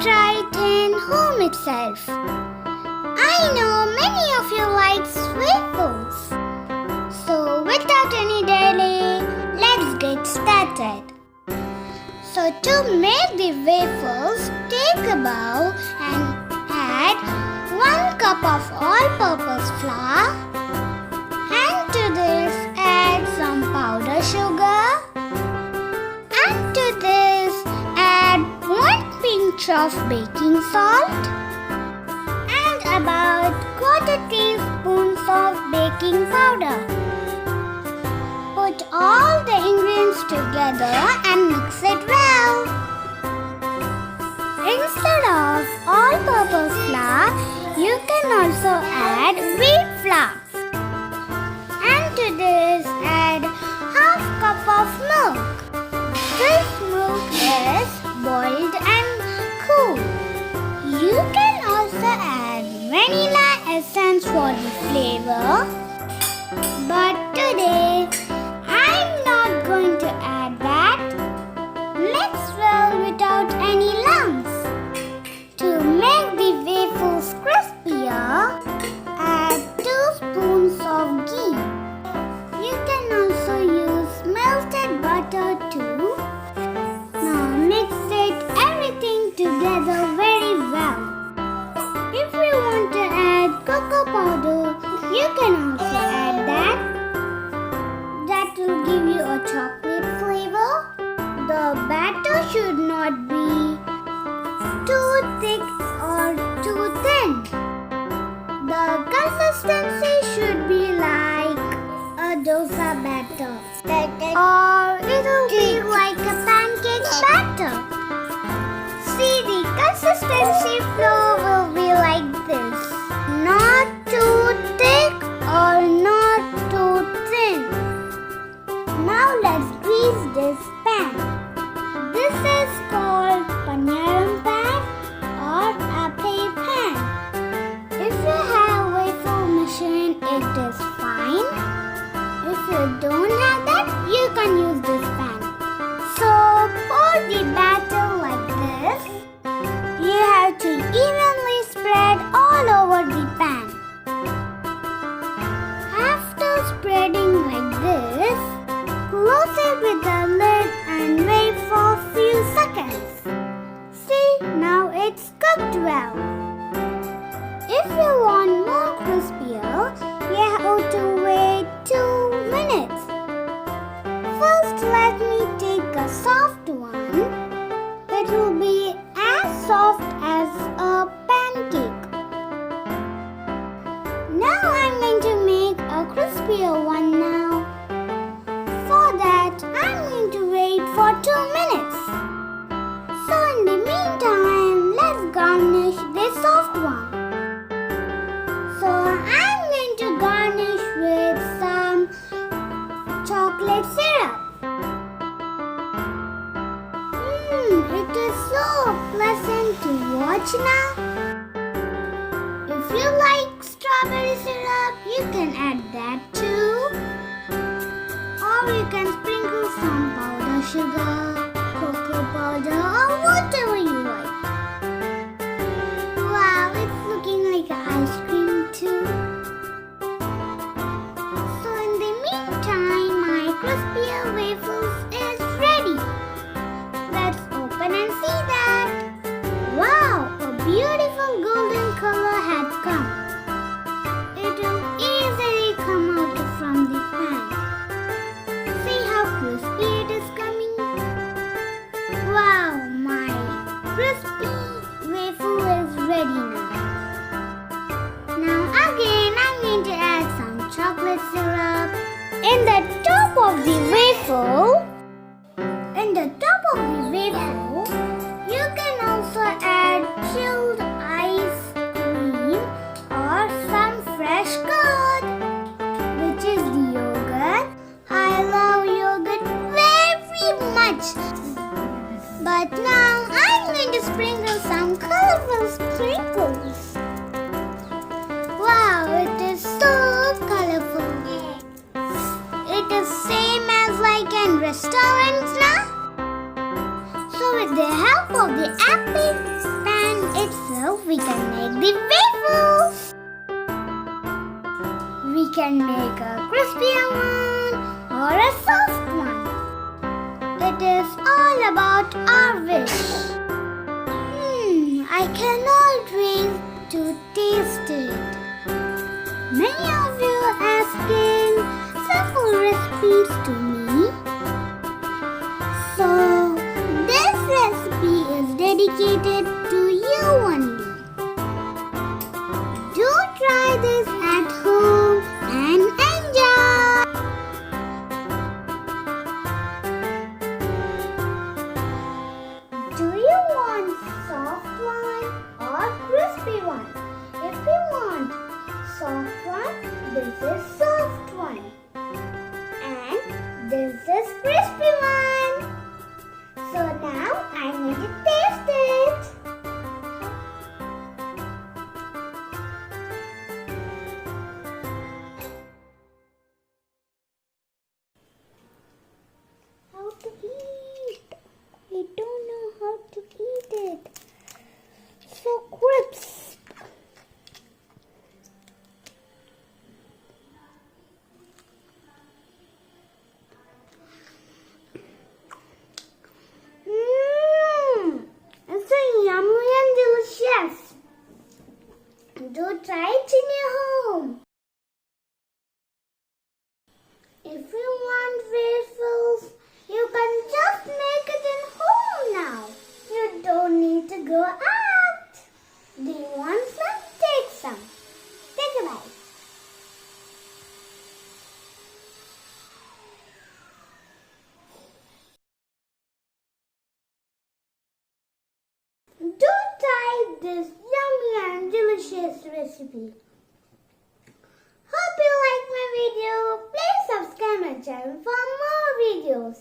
try it in home itself. I know many of you like waffles. So without any delay, let's get started. So to make the waffles, take a bowl and add 1 cup of all-purpose flour, and to this add some powdered sugar, and to this add 1 pinch of baking salt and about 1/4 teaspoon of baking powder. Put all the ingredients together and mix it well. Instead of all-purpose flour, you can also add wheat flour. And to this add 1/2 cup of milk. This milk is boiled and cool. You can also add vanilla essence for the flavor. But today, I'm not going to add that. Mix well without any lumps. To make the waffles crispier, add 2 spoons of ghee. You can also use melted butter too. Now mix everything together very well. If you want to add cocoa powder, you can also add that. That will give you a chocolate flavor. The batter should not be too thick or too thin. The consistency should be like a dosa batter, or it will be like a pancake batter. See, the consistency flow will be like this. Not too thick or not too thin. Now let's grease this pan. This is called paniram pan or ape pan. If you have waffle machine, it is fine. If you don't have that, you can use this pan. So pour the batter like this. You have to evenly spread all over the pan. After spreading like this, close it with the lid and wait for a few seconds. See, now it's cooked well. If you want more crispier, you have to wait 2 minutes. First, let me take a soft one. It will be as soft as a pancake. Now I'm going to make a crispier one now. For that, I'm going to wait for 2 minutes. So in the meantime, let's garnish this soft one. So I'm going to garnish with some chocolate syrup. It is so pleasant to watch now. If you like strawberry syrup, you can add that too. Or you can sprinkle some powdered sugar, cocoa powder, or whatever you like. Wow, it's looking like ice cream too. So in the meantime, my crispier waffles is ready. Let's open and see that. Wow, a beautiful golden color has come. It will easily come out from the pan. See how crispy it is coming? we can make the waffles. We can make a crispier one or a soft one. It is all about our wish. I cannot wait to taste it. Many of you are asking simple recipes to me. So, this recipe is dedicated to you only. Do try this at home and enjoy! Do you want soft one or crispy one? If you want soft one, this is soft one. And this is crispy one. So now I'm going to taste it. How to eat? I don't know how to eat it. So crisp. It's so yummy and delicious. Do try it in your home. If you want waffles, you can just make it in home now. You don't need to go out. Do you want some? Take some. Take a bite. Do try this yummy and delicious recipe. Hope you like my video. Please subscribe my channel for more videos.